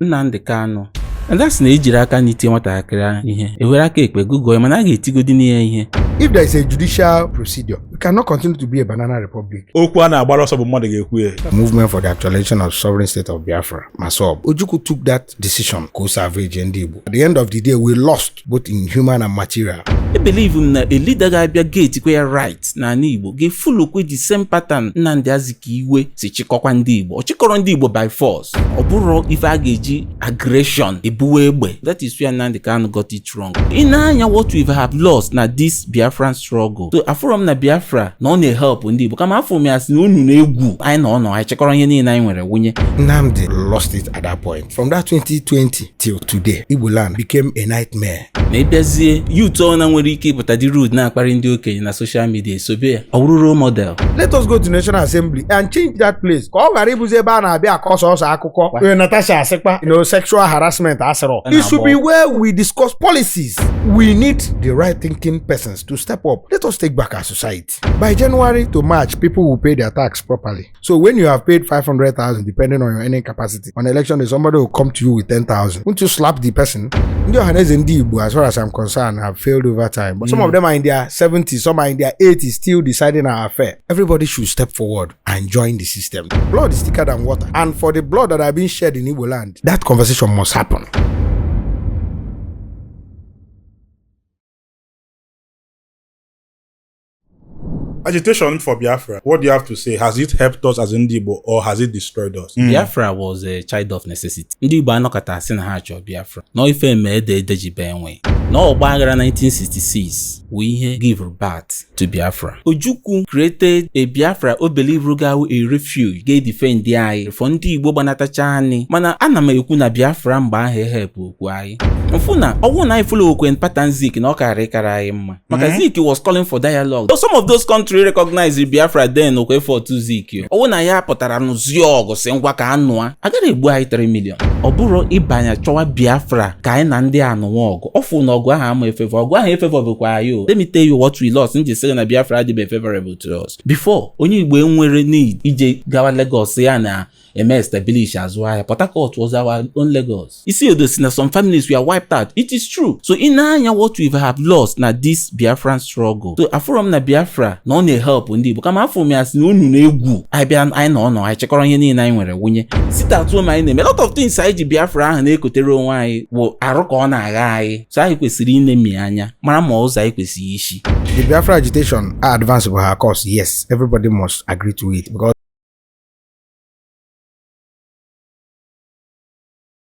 Nnamdi Kanu. And that's na ejiri aka n'iti nwatakịrị ihe ewere aka ekpe Google mana a ga-etigodi n'ihe ihe. If there is a judicial procedure, we cannot continue to be a banana republic. Okwu a na-agbara ọsọ bụ mmadụ ga-ekwu ya. Movement for the actualization of sovereign state of Biafra, MASOB. Ojukwu took that decision to salvage ndị Igbo. At the end of the day, we lost both in human and material. I believe na a leader ga-abịa gate kwe ya right na ndị Igbo ga-efulokwe the same pattern Nnamdi Azikiwe si chịkọkwa ndị Igbo. Ọ chịkọrọ ndị Igbo by force. Ọ bụrụ ife a ga-eji aggression ebuwe egbe. That is where Nnamdi Kanu got it wrong. In anya what we have lost na this Biafran struggle. So afọrọ na Biafra na ọ na-help ndị Igbo kama afọ m asị na unu na-egwu anyị nọ anyị chịkọrọ ihe niile anyị nwere wunye. Nnamdi lost it at that point. From that 2020 till today, Igbo land became a nightmare. Na ịbịazie youth ọ na nwere ike ịpụta dị road na-akparị ndị okenye na social media sobe ya ọ bụrụ role model. Let us go to National Assembly and change that place. Ka ọ ghara ịbụzi ebe a na-abịa akọsọ ọsọ akụkọ Natasha asịkpa sexual harassment asịrọ. It should be where we discuss policies. We need the right thinking persons to step up. Let us take back our society. By January to March, people will pay their tax properly. So when you have paid 500,000, depending on your earning capacity, on election day somebody will come to you with 10,000. Won't you slap the person? Ndị Ohaneze ndị Igbo, as far as I'm concerned, have failed over time. But some of them are in their 70s, some are in their 80s, still deciding our affair. Everybody should step forward and join the system. Blood is thicker than water. And for the blood that have been shed in Igbo land, that conversation must happen. Agitation for Biafra, what do you have to say? Has it helped us as Ndi Igbo or has it destroyed us? Biafra was a child of necessity. Ndị Igbo anọkọta asị na ha chọọ Biafra. Na ife eme ede ji be enwe. Na ọgba aghara 1966 wụ ihe give birth to Biafra. Ojukwu created a Biafra o believe gawo a refuge ga-defend anyị for ndị Igbo gbanatacha anyị. Mana ana m ekwu na Biafra mgbe ahụ help okwu anyị. Mfu na ọgwụ na follow okwen pattern Zik na ọ karịkara anyị mma. Maka Zik was calling for dialogue. So some of those countries recognize Biafra then okwe for to Zik. Ọwụ na ya pụtara n'ụzi ọgụ si ngwa ka anụa. Agara egbu anyị 3 million. Ọ bụrụ ịbanya chọwa Biafra ka anyị na ndị anụwa ọgụ. Ọfụ na ọgụ ahụ ama efevo. Ọgụ ahụ efevo bụkwa anyị. Let me tell you what we lost. Nje sị na Biafra adịbe favorable to us. Before, onye Igbo enwere need ije gawa Lagos ya na establish azụ ahịa. Port Harcourt was our own Lagos. Isi odo si na some families were wiped out. It is true. So in anya what we have lost na this Biafran struggle. So afọrọ m na Biafra na ọ na-help ndị Igbo kama afọ m asị na unu na-egwu anyị bịa anyị anyị chekọrọ ihe niile anyị nwere wunye. Site atụ m anyị na-eme. A lot of things anyị ji Biafra ahụ na-ekotere onwe anyị bụ arụ ka ọ na-agha anyị. So anyị kwesịrị inemi anya mara ma ụzọ anyị kwesịrị isi. The Biafra agitation are advanceable, of course, yes, everybody must agree to it because